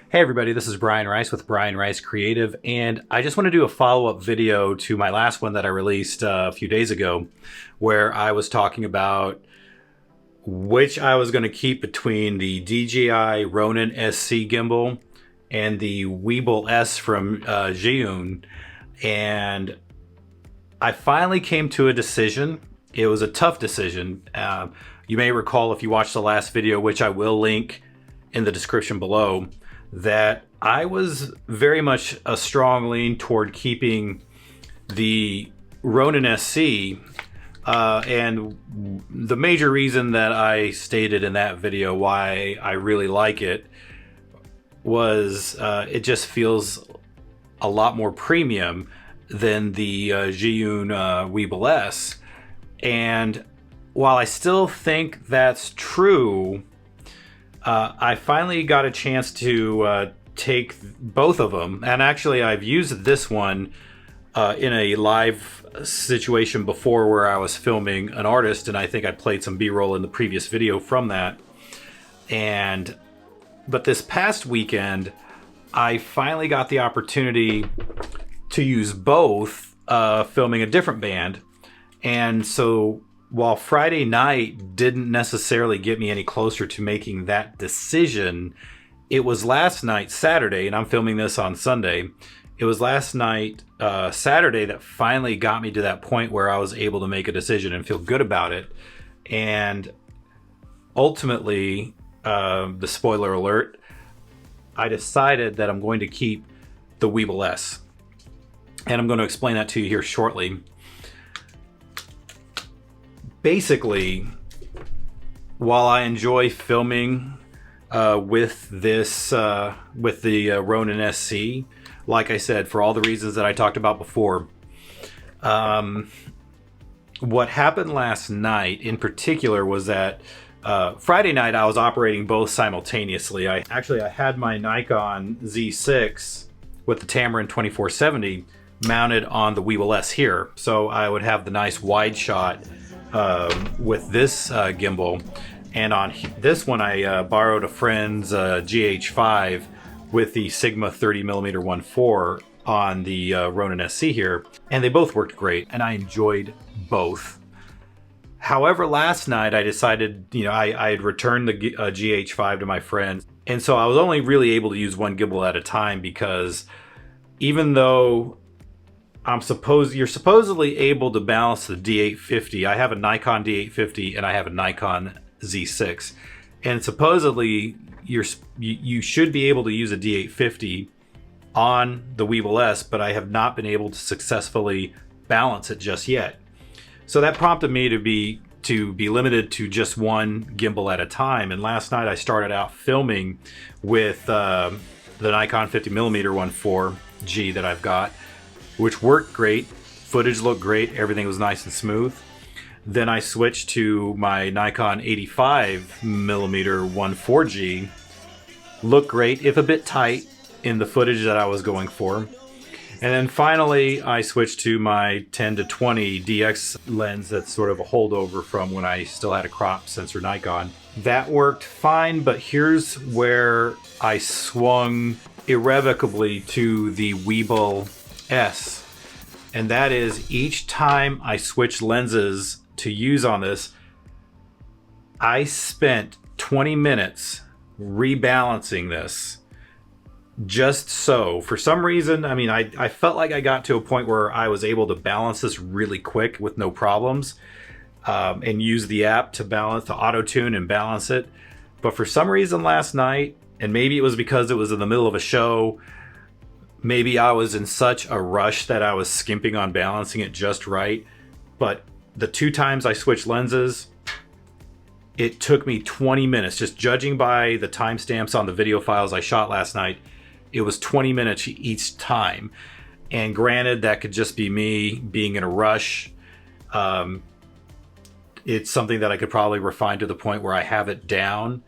Hey everybody, this is Brian Rice with Brian Rice Creative, and I just want to do a follow-up video to my last one that I released a few days ago, where I was talking about which I was going to keep between the DJI Ronin SC gimbal and the Weebill S from Zhiyun, and I finally came to a decision. It was a tough decision. You may recall if you watched the last video, which I will link in the description below, that I was very much a strong lean toward keeping the Ronin SC, and the major reason that I stated in that video why I really like it was it just feels a lot more premium than the Zhiyun Weebill S. And while I still think that's true, I finally got a chance to take both of them, and actually I've used this one in a live situation before where I was filming an artist, and I think I played some B-roll in the previous video from that. But this past weekend, I finally got the opportunity to use both filming a different band. And so while Friday night didn't necessarily get me any closer to making that decision, it was last night, Saturday, and I'm filming this on Sunday. It was last night, Saturday, that finally got me to that point where I was able to make a decision and feel good about it. And ultimately, the spoiler alert, I decided that I'm going to keep the Weebill S. And I'm going to explain that to you here shortly. Basically, while I enjoy filming with this, with the Ronin SC, like I said, for all the reasons that I talked about before, what happened last night in particular was that Friday night I was operating both simultaneously. I had my Nikon Z6 with the Tamron 2470 mounted on the Weebill S here, so I would have the nice wide shot with this gimbal, and on this one I borrowed a friend's GH5 with the Sigma 30mm 1.4 on the Ronin SC here, and they both worked great, and I enjoyed both. However, last night I decided, I had returned the GH5 to my friend, and so I was only really able to use one gimbal at a time, because even though you're supposedly able to balance the D850. I have a Nikon D850 and I have a Nikon Z6, and supposedly you should be able to use a D850 on the Weebill S, but I have not been able to successfully balance it just yet. So that prompted me to be limited to just one gimbal at a time. And last night I started out filming with the Nikon 50mm 1.4 G that I've got, which worked great. Footage looked great. Everything was nice and smooth. Then I switched to my Nikon 85mm 1.4G. Looked great, if a bit tight in the footage that I was going for. And then finally, I switched to my 10-20 DX lens that's sort of a holdover from when I still had a crop sensor Nikon. That worked fine, but here's where I swung irrevocably to the Weebill S, and that is each time I switch lenses to use on this, I spent 20 minutes rebalancing this. Just so, for some reason, I felt like I got to a point where I was able to balance this really quick with no problems, and use the app to auto-tune and balance it. But for some reason last night, and maybe it was because it was in the middle of a show, maybe I was in such a rush that I was skimping on balancing it just right, but the two times I switched lenses, it took me 20 minutes. Just judging by the timestamps on the video files I shot last night, it was 20 minutes each time. And granted, that could just be me being in a rush. It's something that I could probably refine to the point where I have it down.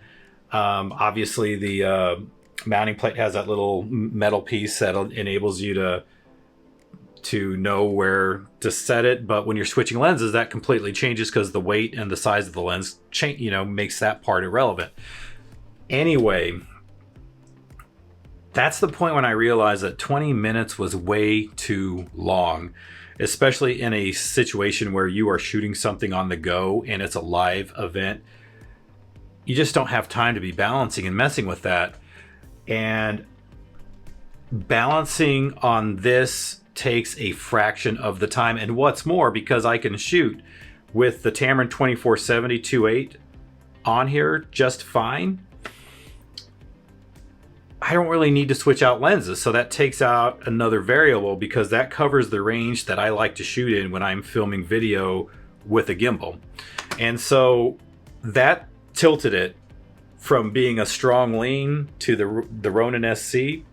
Obviously, the mounting plate has that little metal piece that enables you to know where to set it, but when you're switching lenses, that completely changes because the weight and the size of the lens makes that part irrelevant. Anyway, That's the point when I realized that 20 minutes was way too long, especially in a situation where you are shooting something on the go and it's a live event. You just don't have time to be balancing and messing with that. And balancing on this takes a fraction of the time. And what's more, because I can shoot with the Tamron 2470 2.8 on here just fine, I don't really need to switch out lenses. So that takes out another variable, because that covers the range that I like to shoot in when I'm filming video with a gimbal. And so that tilted it from being a strong lean to the Ronin SC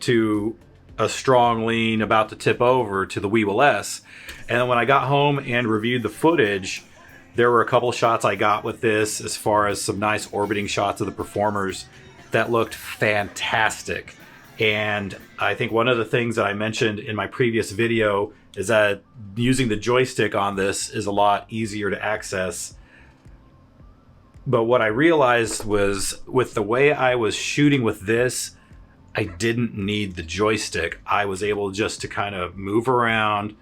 to a strong lean about to tip over to the Weebill S. And then when I got home and reviewed the footage, there were a couple shots I got with this, as far as some nice orbiting shots of the performers that looked fantastic. And I think one of the things that I mentioned in my previous video is that using the joystick on this is a lot easier to access. But what I realized was, with the way I was shooting with this, I didn't need the joystick. I was able just to kind of move around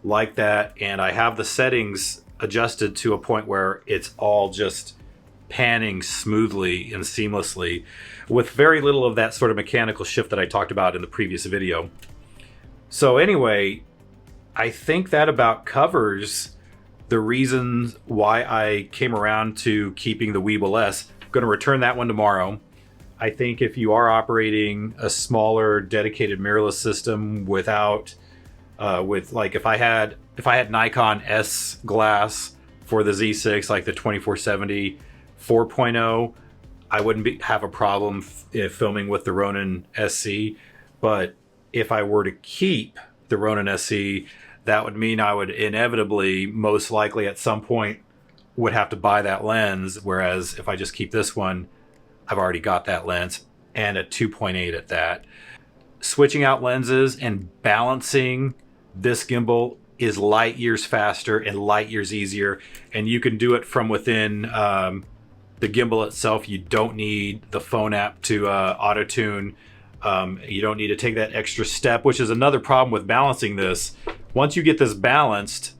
like that, and I have the settings adjusted to a point where it's all just panning smoothly and seamlessly, with very little of that sort of mechanical shift that I talked about in the previous video. So anyway, I think that about covers the reasons why I came around to keeping the Weebill S. I'm going to return that one tomorrow. I think if you are operating a smaller dedicated mirrorless system without, if I had Nikon S glass for the Z6, like the 2470 4.0, I wouldn't have a problem filming with the Ronin SC. But if I were to keep the Ronin SC, that would mean I would inevitably, most likely at some point, would have to buy that lens. Whereas if I just keep this one, I've already got that lens, and a 2.8 at that. Switching out lenses and balancing this gimbal is light years faster and light years easier, and you can do it from within the gimbal itself. You don't need the phone app to auto tune. You don't need to take that extra step, which is another problem with balancing this. Once you get this balanced,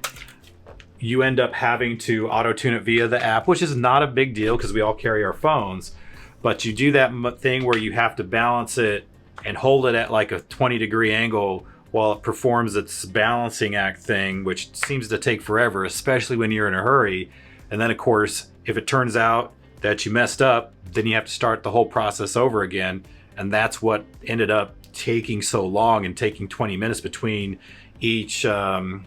you end up having to auto tune it via the app, which is not a big deal because we all carry our phones. But you do that thing where you have to balance it and hold it at like a 20-degree angle while it performs its balancing act thing, which seems to take forever, especially when you're in a hurry. And then, of course, if it turns out that you messed up, then you have to start the whole process over again. And that's what ended up taking so long, and taking 20 minutes between each time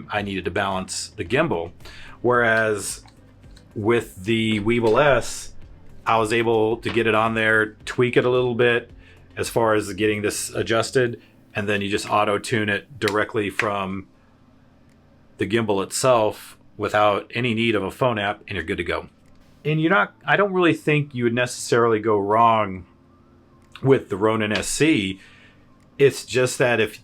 I needed to balance the gimbal. Whereas with the Weebill S, I was able to get it on there, tweak it a little bit as far as getting this adjusted, and then you just auto tune it directly from the gimbal itself without any need of a phone app, and you're good to go. And I don't really think you would necessarily go wrong with the Ronin SC. It's just that if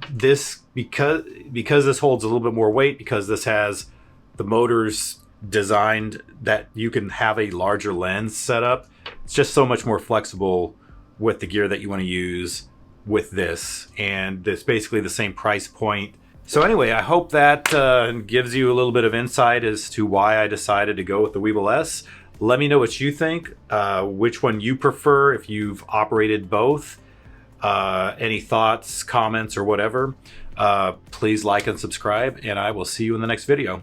this, because this holds a little bit more weight, because this has the motors designed that you can have a larger lens set up, it's just so much more flexible with the gear that you want to use with this, and it's basically the same price point. So anyway, I hope that gives you a little bit of insight as to why I decided to go with the Weebill S. Let me know what you think, which one you prefer, if you've operated both, any thoughts, comments, or whatever. Please like and subscribe, and I will see you in the next video.